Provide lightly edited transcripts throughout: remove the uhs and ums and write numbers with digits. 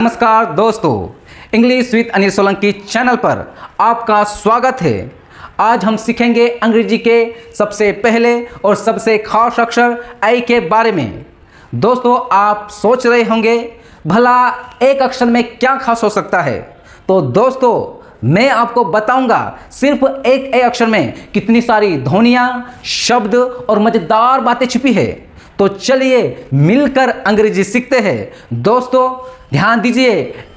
नमस्कार दोस्तों, English with Anil Solanki channel पर आपका स्वागत है। आज हम सीखेंगे अंग्रेजी के सबसे पहले और सबसे खास अक्षर आई के बारे में। दोस्तों, आप सोच रहे होंगे भला एक अक्षर में क्या खास हो सकता है। तो दोस्तों, मैं आपको बताऊंगा सिर्फ एक ए अक्षर में कितनी सारी ध्वनियाँ, शब्द और मज़ेदार बातें छिपी है। तो चलिए मिलकर अंग्रेजी सीखते हैं। दोस्तों ध्यान दीजिए,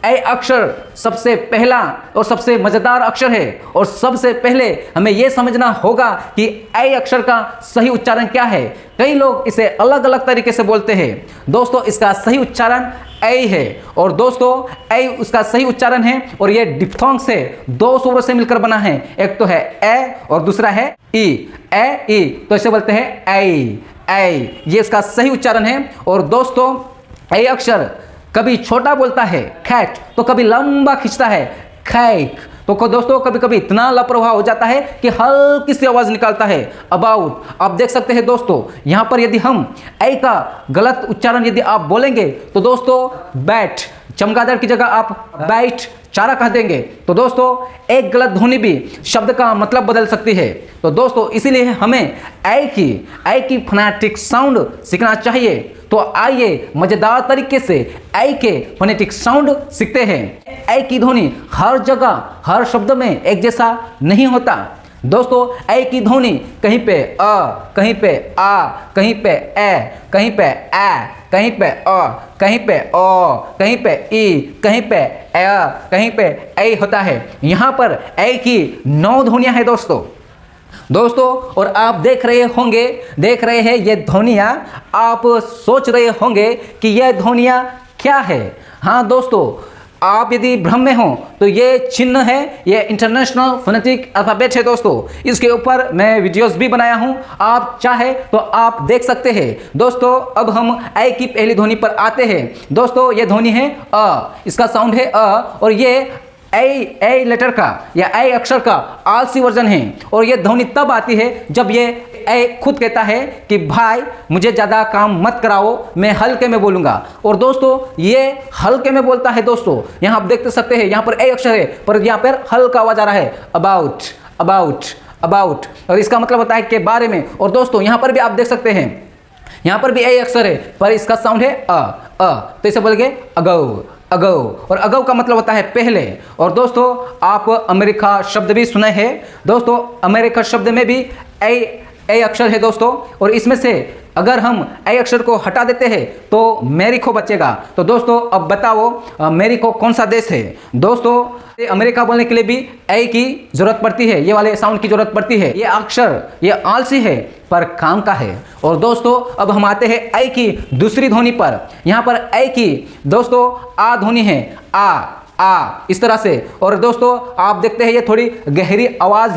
ए अक्षर सबसे पहला और सबसे मज़ेदार अक्षर है और सबसे पहले हमें यह समझना होगा कि ए अक्षर का सही उच्चारण क्या है। कई लोग इसे अलग अलग तरीके से बोलते हैं। दोस्तों, इसका सही उच्चारण ए है और दोस्तों ए उसका सही उच्चारण है और ये डिप्थोंग से दो स्वरों से मिलकर बना है। एक तो है ए और दूसरा है ई। ए ई, तो इसे बोलते हैं ए। ये इसका सही उच्चारण है। और दोस्तों ए अक्षर कभी छोटा बोलता है खैट, तो कभी लंबा खींचता है खैक। तो दोस्तों कभी कभी इतना लापरवाह हो जाता है कि हल्की सी आवाज निकालता है अबाउट। आप देख सकते हैं दोस्तों, यहाँ पर यदि हम ए का गलत उच्चारण यदि आप बोलेंगे तो दोस्तों बैट, चमगादड़ की जगह आप बैट चारा कह देंगे। तो दोस्तों एक गलत ध्वनि भी शब्द का मतलब बदल सकती है। तो दोस्तों इसीलिए हमें ए की फोनेटिक साउंड सीखना चाहिए। तो आइए मजेदार तरीके से ए के फोनेटिक साउंड सीखते हैं। ए की ध्वनि हर जगह हर शब्द में एक जैसा नहीं होता। दोस्तों ए की ध्वनि कहीं पे अ, कहीं पे आ, कहीं पे ए, कहीं पे ए, कहीं पे अ, कहीं पे ओ, कहीं पे ई, कहीं पे ए, कहीं पे ए होता है। यहाँ पर ए की 9 ध्वनियाँ हैं दोस्तों। और आप देख रहे हैं ये ध्वनियाँ। आप सोच रहे होंगे कि ये ध्वनियाँ क्या है। हाँ दोस्तों, आप यदि भ्रम में हो तो ये चिन्ह है, ये इंटरनेशनल फोनेटिक अल्फाबेट है दोस्तों। इसके ऊपर मैं वीडियोस भी बनाया हूँ, आप चाहे तो आप देख सकते हैं। दोस्तों अब हम ए की पहली ध्वनि पर आते हैं। दोस्तों ये ध्वनि है अ, इसका साउंड है अ और ये ए लेटर का या ए अक्षर का आलसी वर्जन है। और ये ध्वनि तब आती है जब ये ए खुद कहता है कि भाई मुझे ज़्यादा काम मत कराओ, मैं हल्के में बोलूँगा। और दोस्तों ये हल्के में बोलता है। दोस्तों यहाँ आप देख सकते हैं, यहाँ पर ए अक्षर है पर यहाँ पर हल्का आवाज आ रहा है अबाउट अबाउट अबाउट, और इसका मतलब होता है के बारे में। और दोस्तों यहाँ पर भी आप देख सकते हैं, यहाँ पर भी ए अक्षर है पर इसका साउंड है अ। तो इसे बोलेंगे अगो अगो, और अगो का मतलब होता है पहले। और दोस्तों आप अमेरिका शब्द भी सुने हैं। दोस्तों अमेरिका शब्द में भी ए अक्षर है दोस्तों। और इसमें से अगर हम ए अक्षर को हटा देते हैं तो मेरिको बचेगा। तो दोस्तों अब बताओ मेरिको कौन सा देश है। दोस्तों अमेरिका बोलने के लिए भी ए की जरूरत पड़ती है, ये वाले साउंड की जरूरत पड़ती है। ये अक्षर ये आलसी है पर काम का है। और दोस्तों अब हम आते हैं ए की दूसरी ध्वनि पर। यहाँ पर ए की दोस्तों आ ध्वनि है आ इस तरह से। और दोस्तों आप देखते हैं ये थोड़ी गहरी आवाज़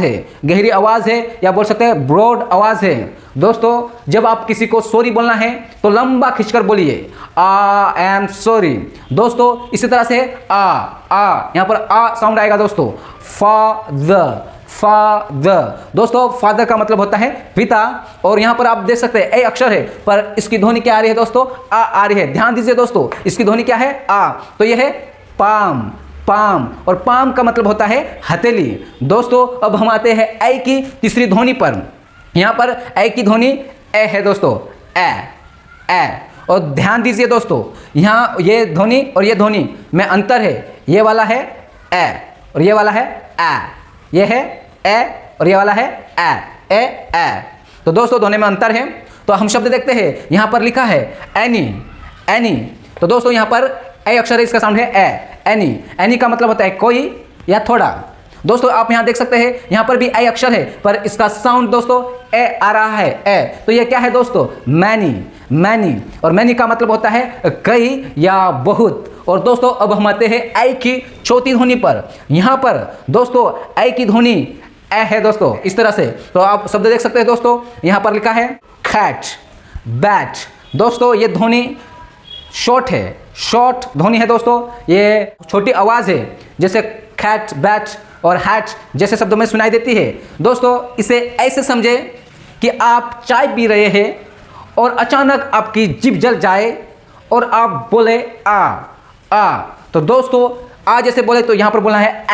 है या बोल सकते हैं ब्रॉड आवाज़ है। दोस्तों जब आप किसी को सॉरी बोलना है तो लंबा खींचकर बोलिए आई एम सॉरी। दोस्तों इसी तरह से आ यहाँ पर आ साउंड आएगा दोस्तों। फादर, दोस्तों फादर का मतलब होता है पिता। और यहाँ पर आप देख सकते हैं ए अक्षर है पर इसकी ध्वनि क्या आ रही है दोस्तों, आ रही है। ध्यान दीजिए दोस्तों, इसकी ध्वनि क्या है आ। तो यह है पाम, और पाम का मतलब होता है हथेली। दोस्तों अब हम आते हैं ए की तीसरी ध्वनि पर। यहाँ पर ए की ध्वनि ए है दोस्तों, ए। और ध्यान दीजिए दोस्तों, यहाँ ये ध्वनि और ये ध्वनि में अंतर है। ये वाला है ए और ये वाला है ए। ये है ए और ये वाला है ए। तो दोस्तों दोनों में अंतर है। तो हम शब्द देखते हैं, यहाँ पर लिखा है एनी। तो दोस्तों यहाँ पर ए अक्षर है, इसका साउंड है ए। एनी का मतलब होता है कोई या थोड़ा। दोस्तों आप यहाँ देख सकते हैं, यहाँ पर भी ए अक्षर है पर इसका साउंड दोस्तों ए आ रहा है ए। तो ये क्या है दोस्तों, मैनी। और मैनी का मतलब होता है कई या बहुत। और दोस्तों अब हम आते हैं ए की चौथी ध्वनि पर। यहाँ पर दोस्तों ए की ध्वनि ए है दोस्तों इस तरह से। तो आप शब्द देख सकते हैं दोस्तों, यहाँ पर लिखा है कैट, बैट। दोस्तों ये ध्वनि शॉर्ट ध्वनि है दोस्तों। ये छोटी आवाज़ है, जैसे कैट, बैट और हैट जैसे शब्दों में सुनाई देती है। दोस्तों इसे ऐसे समझे कि आप चाय पी रहे हैं और अचानक आपकी जीभ जल जाए और आप बोले आ। तो दोस्तों आ जैसे बोले तो यहाँ पर बोलना है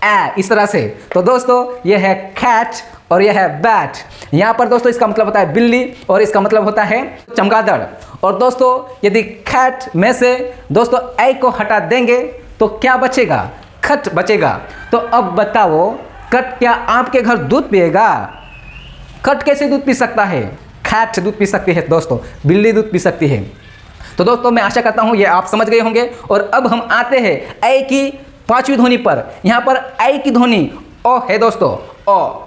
ए इस तरह से। तो दोस्तों ये है कैट और यह है बैट। यहाँ पर दोस्तों इसका मतलब होता है बिल्ली और इसका मतलब होता है चमगादड़। और दोस्तों यदि कैट में से दोस्तों ए को हटा देंगे तो क्या बचेगा? खट बचेगा। तो अब बताओ कट क्या आपके घर दूध पिएगा? कट कैसे दूध पी सकता है? कैट दूध पी सकती है दोस्तों, बिल्ली दूध पी सकती है। तो दोस्तों मैं आशा करता हूँ ये आप समझ गए होंगे। और अब हम आते हैं ए की पांचवी ध्वनि पर। यहाँ पर ए की ध्वनि ओ है दोस्तों, ओ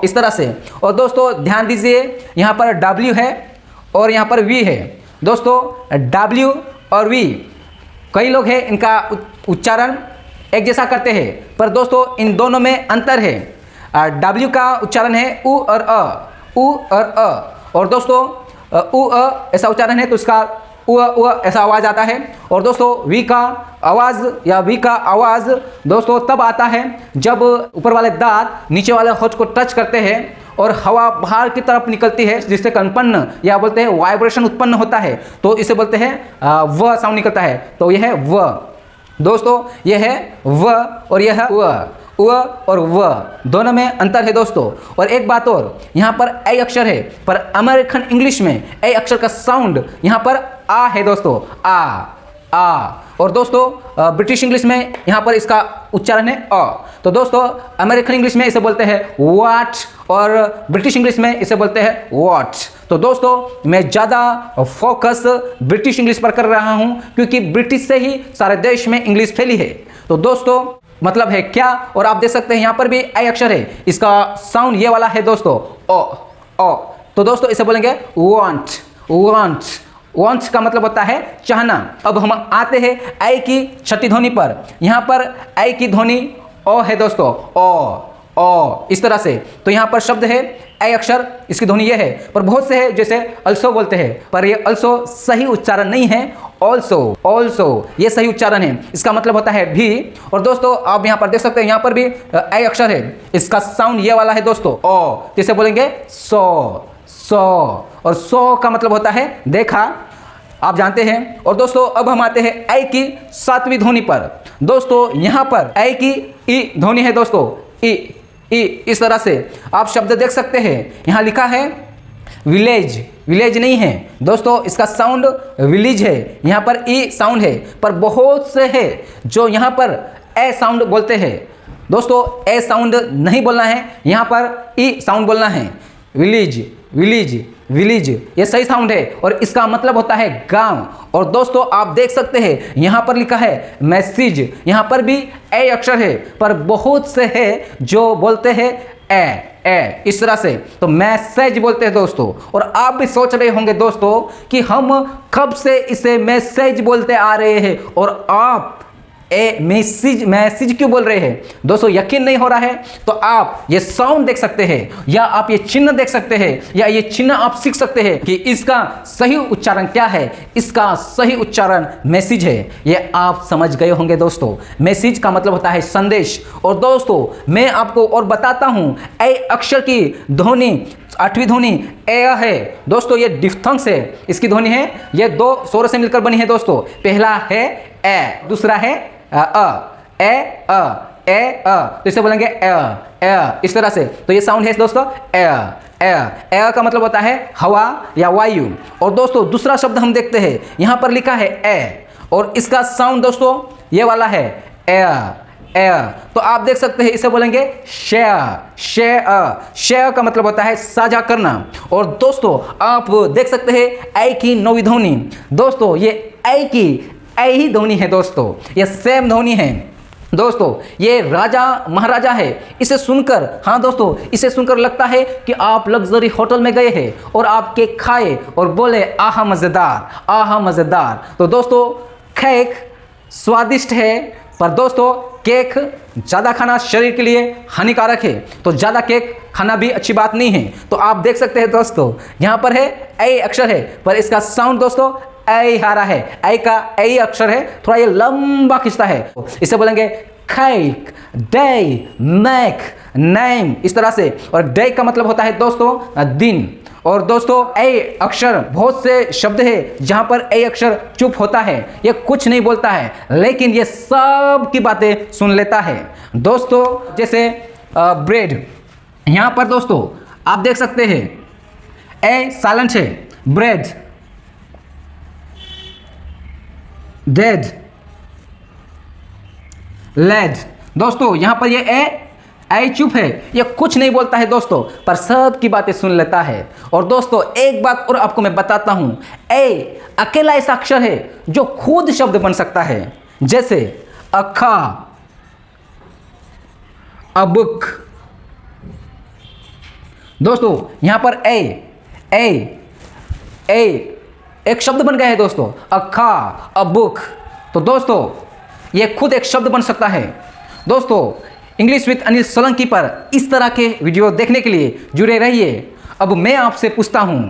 इस तरह से। और दोस्तों ध्यान दीजिए यहाँ पर W है और यहाँ पर V है दोस्तों। W और V कई लोग हैं इनका उच्चारण एक जैसा करते हैं, पर दोस्तों इन दोनों में अंतर है। W का उच्चारण है उ और अ, और दोस्तों उ ऐसा उच्चारण है तो इसका उ ऐसा आवाज़ आता है। और दोस्तों वी का आवाज़ दोस्तों तब आता है जब ऊपर वाले दांत नीचे वाले होठ को टच करते हैं और हवा बाहर की तरफ निकलती है, जिससे कंपन या बोलते हैं वाइब्रेशन उत्पन्न होता है, तो इसे बोलते हैं व साउंड निकलता है। तो यह है व दोस्तों, यह है व और यह है उ और व, दोनों में अंतर है दोस्तों। और एक बात और, यहाँ पर ए अक्षर है पर अमेरिकन इंग्लिश में ए अक्षर का साउंड यहाँ पर आ है दोस्तों, आ। और दोस्तों ब्रिटिश इंग्लिश में यहाँ पर इसका उच्चारण है अ। तो दोस्तों अमेरिकन इंग्लिश में इसे बोलते हैं व्हाट और ब्रिटिश इंग्लिश में इसे बोलते हैं व्हाट। तो दोस्तों मैं ज़्यादा फोकस ब्रिटिश इंग्लिश पर कर रहा हूँ क्योंकि ब्रिटिश से ही सारे देश में इंग्लिश फैली है। तो दोस्तों मतलब है क्या, और आप देख सकते हैं यहाँ पर भी ए अक्षर है, इसका साउंड ये वाला है दोस्तों, ओ। तो दोस्तों इसे बोलेंगे वांट का मतलब होता है चाहना। अब हम आते हैं ए की छठी ध्वनि पर। यहाँ पर ए की ध्वनि ओ है दोस्तों, ओ इस तरह से। तो यहाँ पर शब्द है ए अक्षर, इसकी ध्वनि ये है, पर बहुत से है जैसे अल्सो बोलते हैं, पर ये अल्सो सही उच्चारण नहीं है। ऑल्सो ये सही उच्चारण है, इसका मतलब होता है भी। और दोस्तों आप यहाँ पर देख सकते हैं यहाँ पर भी ए अक्षर है, इसका साउंड ये वाला है दोस्तों, ओ। जिसे बोलेंगे सो, और सो का मतलब होता है देखा, आप जानते हैं। और दोस्तों अब हम आते हैं ए की सातवीं ध्वनि पर। दोस्तों यहाँ पर ए की ई ध्वनि है दोस्तों, ई इस तरह से आप शब्द देख सकते हैं। यहाँ लिखा है विलेज नहीं है दोस्तों, इसका साउंड विलेज है। यहाँ पर ई साउंड है, पर बहुत से है जो यहाँ पर ए साउंड बोलते हैं दोस्तों। ए साउंड नहीं बोलना है, यहाँ पर ई साउंड बोलना है। विलेज ये सही साउंड है और इसका मतलब होता है गांव। और दोस्तों आप देख सकते हैं यहाँ पर लिखा है मैसेज, यहाँ पर भी ए अक्षर है, पर बहुत से है जो बोलते हैं ए इस तरह से, तो मैसेज बोलते हैं दोस्तों। और आप भी सोच रहे होंगे दोस्तों कि हम कब से इसे मैसेज बोलते आ रहे हैं और आप मैसेज क्यों बोल रहे हैं दोस्तों? यकीन नहीं हो रहा है तो आप ये साउंड देख सकते हैं या आप ये चिन्ह देख सकते हैं या ये चिन्ह आप सीख सकते हैं कि इसका सही उच्चारण क्या है। इसका सही उच्चारण मैसेज है, ये आप समझ गए होंगे दोस्तों। मैसेज का मतलब होता है संदेश। और दोस्तों मैं आपको और बताता हूं, ए अक्षर की ध्वनि आठवीं ध्वनि ए है दोस्तों, ये डिफ्थंग्स है, इसकी ध्वनि है, ये दो स्वरों से मिलकर बनी है दोस्तों। पहला है ए, दूसरा है तो इसे बोलेंगे इस तरह से। तो ये साउंड है दोस्तों एयर का मतलब होता है हवा या वायु। और दोस्तों दूसरा शब्द हम देखते हैं, यहाँ पर लिखा है ए और इसका साउंड दोस्तों ये वाला है एयर। तो आप देख सकते हैं इसे बोलेंगे शेयर का मतलब होता है साझा करना। और दोस्तों आप देख सकते हैं ए की नौवीं ध्वनि दोस्तों, ये ए की ए ही ध्वनि है दोस्तों, ये सेम ध्वनि है दोस्तों। ये राजा महाराजा है, इसे सुनकर, हाँ दोस्तों इसे सुनकर लगता है कि आप लग्जरी होटल में गए हैं और आप केक खाए और बोले आहा मज़ेदार। तो दोस्तों केक स्वादिष्ट है, पर दोस्तों केक ज़्यादा खाना शरीर के लिए हानिकारक है, तो ज़्यादा केक खाना भी अच्छी बात नहीं है। तो आप देख सकते हैं दोस्तों यहाँ पर है ए अक्षर है, पर इसका साउंड दोस्तों ए आ रहा है, ए का ए अक्षर है, थोड़ा ये लंबा खिंचता है। इसे बोलेंगे केक, डे, मेक, नेम इस तरह से। और डे का मतलब होता है दोस्तों दिन, और दोस्तों ए अक्षर बहुत से शब्द है जहां पर ए अक्षर चुप होता है, ये कुछ नहीं बोलता है, लेकिन ये सब की बातें सुन लेता है। दोस्तों जैसे ब्रेड, यहां पर दोस्तों आप देख सकते हैं ए साइलेंट है, ब्रेड, डेड, लेड। दोस्तों यहां पर ये ए चुप है, ये कुछ नहीं बोलता है दोस्तों, पर सब की बातें सुन लेता है। और दोस्तों एक बात और आपको मैं बताता हूं, ए अकेला ऐसा अक्षर है जो खुद शब्द बन सकता है, जैसे अखा, अबुक। दोस्तों यहां पर ए एक शब्द बन गया है दोस्तों, अखा, अबुक। तो दोस्तों ये खुद एक शब्द बन सकता है। दोस्तों इंग्लिश विद अनिल सोलंकी पर इस तरह के वीडियो देखने के लिए जुड़े रहिए। अब मैं आपसे पूछता हूं,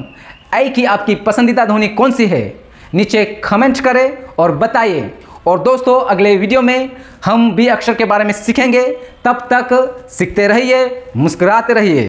आई की आपकी पसंदीदा ध्वनि कौन सी है? नीचे कमेंट करें और बताइए। और दोस्तों अगले वीडियो में हम भी अक्षर के बारे में सीखेंगे। तब तक सीखते रहिए, मुस्कुराते रहिए।